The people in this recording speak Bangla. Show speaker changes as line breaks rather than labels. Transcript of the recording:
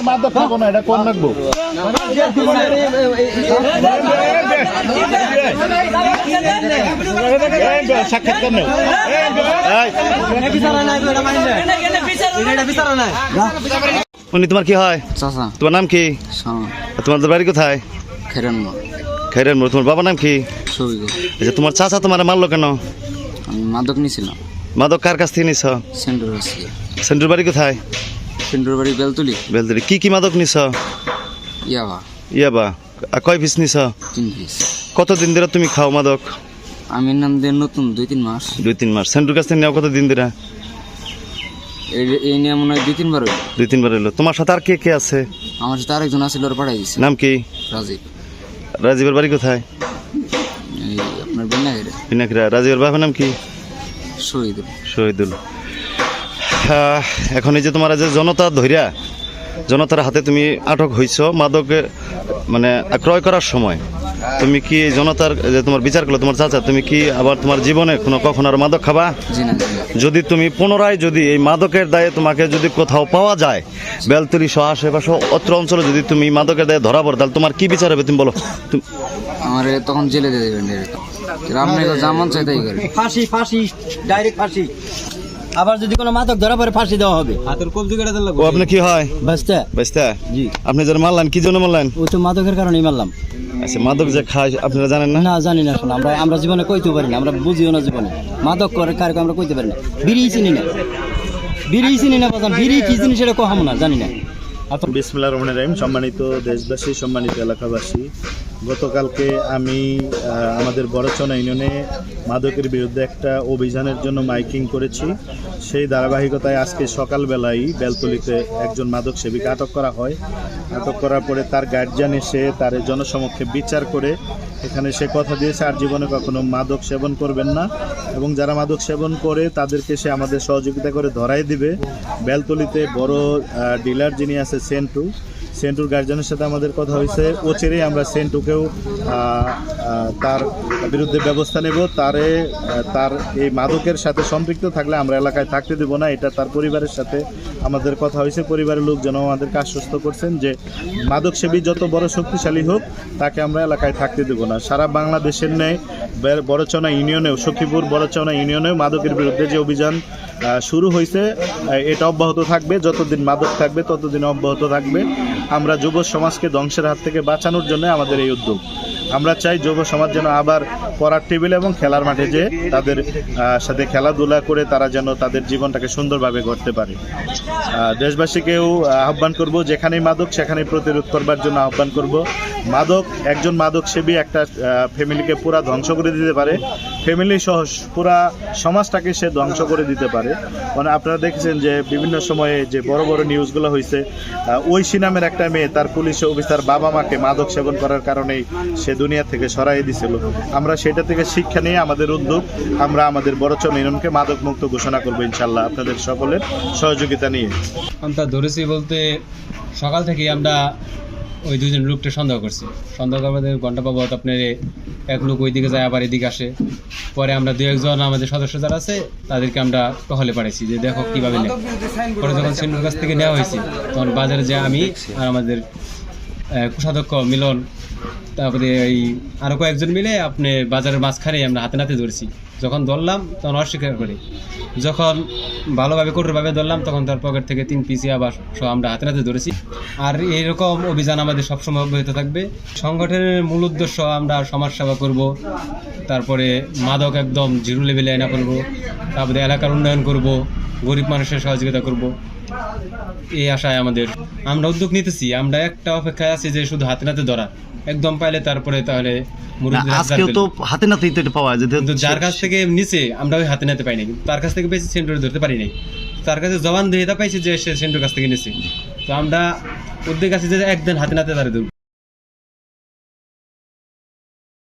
মাদক খাবো না, এটা কোন রাখবো সাক্ষাৎকার নেই।
উনি তোমার কি হয়?
চাচা।
তোমার নাম কি? তোমাদের বাড়ি কোথায়? খেরেনমোড়। তোমার বাবার নাম কি? আচ্ছা, তোমার চাচা তোমার মারলো কেন?
আমি মাদক নিয়েছিলাম।
মাদক কার কাছ থেকে নিছ? সেন্টুর বাড়ি কোথায়?
সেন্টুর বাড়ি বেলতুলি।
বেলতলি। কি কি মাদক নিছ? ইয়াবা। আর কয় পিস নিছ?
3 পিস।
কতদিন ধরে তুমি খাও মাদক?
আমি নাম দিয়ে নতুন 2-3 মাস।
2-3 মাস। সেন্টুর কাছ থেকে নেওয়া কতদিন ধরে?
এই নিয়ে মনে হয় 2-3 বার হইল।
2-3 বার হইলো। তোমার সাথে আর কে কে আছে?
আমার সাথে আরেকজন আছিল, ওর পাঠাই দিয়েছি।
নাম কি?
রাজীব।
রাজীবের বাড়ি কোথায়?
এই আপনার বিনাগিরে।
বিনাকিরা। রাজীবের বাবার নাম কি? শহীদুল। এখন এই যে তোমার যে জনতা ধৈর্যা, জনতার হাতে তুমি আটক হইছ মাদকে মানে ক্রয় করার সময়, তুমি কি জনতার যে তোমার বিচার করলো তোমার চাচা, তুমি কি আবার তোমার জীবনে কখনো আর মাদক খাবা? যদি তুমি পুনরায় যদি এই মাদকের দায়ে তোমাকে যদি কোথাও পাওয়া যায়, বেলতলি সহ আশেপাশে অত্র অঞ্চলে যদি তুমি মাদকের দায়ে ধরা পড়ো, তাহলে তোমার কি বিচার হবে তুমি বলো?
আমার তখন জেলে দিয়ে দেবেন। আপনি যেমন চাই তাই করেন।
ফাঁসি ডাইরেক্ট ফাঁসি। আবার যদি কোনো মাদক ধরা পড়ে ফাঁসি দেওয়া হবে। হাতের কবজি কেটে দিলে।
ও আপনি কি হয়?
বাস্তা।
জি। আপনি যারা মারলেন কি জন্য মারলেন?
ও তো মাদকের কারণেই মারলাম।
আচ্ছা, মাদক যে খায় আপনারা জানেন না?
না, জানি না। আসলে আমরা জীবনে কইতে পারি না, আমরা বুঝিও না জীবনে মাদক করে কারকে আমরা কইতে পারি না। বিড়ি চিনি না বাজান। বিড়ি কি জিনিস এটা কহাম না, জানি না।
বিসমিল্লাহির রহমানির রহিম। সম্মানিত দেশবাসী, সম্মানিত এলাকাবাসী, গতকালকে আমি আমাদের বড়চনা ইউনিয়নে মাদকের বিরুদ্ধে একটা অভিযানের জন্য মাইকিং করেছি। সেই ধারাবাহিকতায় আজকে সকালবেলায় বেলতলিতে একজন মাদক সেবীকে আটক করা হয়। আটক করার পরে তার গার্জিয়ান এসে তার জনসমক্ষে বিচার করে এখানে সে কথা দিয়েছে আর জীবনে কখনো মাদক সেবন করবেন না, এবং যারা মাদক সেবন করে তাদেরকে সে আমাদের সহযোগিতা করে ধরাই দিবে। বেলতলিতে বড় ডিলার যিনি আছে সেন্টুর গার্জিয়ানের সাথে আমাদের কথা হয়েছে। অচিরেই আমরা সেন্টুকেও তার বিরুদ্ধে ব্যবস্থা নেব। তার এই মাদকের সাথে সম্পৃক্ত থাকলে আমরা এলাকায় থাকতে দেব না, এটা তার পরিবারের সাথে আমাদের কথা হয়েছে। পরিবারের লোকজন আমাদেরকে আশ্বস্ত করছেন যে মাদক সেবী যত বড় শক্তিশালী হোক তাকে আমরা এলাকায় থাকতে দেব না। সারা বাংলাদেশের ন্যায় বড়চনা ইউনিয়নেও, সখীপুর বড়চনা ইউনিয়নেও মাদকের বিরুদ্ধে যে অভিযান শুরু হয়েছে এটা অব্যাহত থাকবে। যতদিন মাদক থাকবে ততদিন অব্যাহত থাকবে। আমরা যুব সমাজকে ধ্বংসের হাত থেকে বাঁচানোর জন্য আমাদের এই উদ্যোগ। আমরা চাই যুব সমাজ যেন আবার পড়ার টেবিলে এবং খেলার মাঠে যে তাদের সাথে খেলাধুলা করে তারা যেন তাদের জীবনটাকে সুন্দরভাবে গড়তে পারে। দেশবাসীকেও আহ্বান করব, যেখানেই মাদক সেখানেই প্রতিরোধ করবার জন্য আহ্বান করব। একজন মাদক সেবী একটা ফ্যামিলিকে পুরা ধ্বংস করে দিতে পারে, ফ্যামিলি সহ পুরা সমাজটাকে সে ধ্বংস করে দিতে পারে। মানে আপনারা দেখেছেন যে বিভিন্ন সময়ে যে বড় বড় নিউজগুলো হয়েছে, ঐশী নামের একটা মেয়ে তার পুলিশ অফিসার বাবা মাকে মাদক সেবন করার কারণেই সে দুনিয়া থেকে সরাই দিছিল। আমরা সেটা থেকে শিক্ষা নিয়ে আমাদের উদ্যোগ, আমরা আমাদের বড়চনা ইউনিয়নকে মাদক মুক্ত ঘোষণা করবো ইনশাল্লাহ, আপনাদের সকলের সহযোগিতা নিয়ে।
আমরা ধরেছি বলতে সকাল থেকে আমরা ওই দুজন লোকটা সন্দেহ করছি। সন্দেহ করতে ঘন্টা পাবো আপনার এক লোক ওইদিকে যায় আবার এদিকে আসে। পরে আমরা 2-1 জন আমাদের সদস্য যারা আছে তাদেরকে আমরা টহলে পাঠাইছি যে দেখো কীভাবে নেয়। পরে যখন সেন্টুর কাছ থেকে নেওয়া হয়েছে তখন বাজারে যে আমি আর আমাদের কোষাধ্যক্ষ মিলন, তারপরে এই আরও কয়েকজন মিলে আপনি বাজারের মাঝখানে আমরা হাতে নাতে ধরেছি। যখন ধরলাম তখন অস্বীকার করে, যখন ভালোভাবে কঠোরভাবে ধরলাম তখন তার পকেট থেকে 3 পিস আবার সব আমরা হাতে নাতে ধরেছি। আর এইরকম অভিযান আমাদের সবসময় অব্যাহত থাকবে। সংগঠনের মূল উদ্দেশ্য আমরা সমাজসেবা করব, তারপরে মাদক একদম জিরো লেভেলে আনা করব, তারপরে এলাকার উন্নয়ন করব, গরিব মানুষের সহযোগিতা করব, এই আশায় আমাদের আমরা উদ্যোগ নিতেছি। আমরা একটা অপেক্ষায় আছি যে শুধু হাতে নাতে ধরা, একদম পাইলে তারপরে তাহলে
হাতে নাতে পাওয়া যায়।
যার কাছ থেকে নিচে আমরা ওই হাতে নাতে পাইনি, কিন্তু তার কাছ থেকে পেয়েছি সেন্টুর ধরতে পারি নাই। তার কাছে জবান দিয়ে পাইছি যে সে সেন্টুর কাছ থেকে নিচে। তো আমরা উদ্যোগ আছি যে একদিন হাতে নাতে তারা ধরব।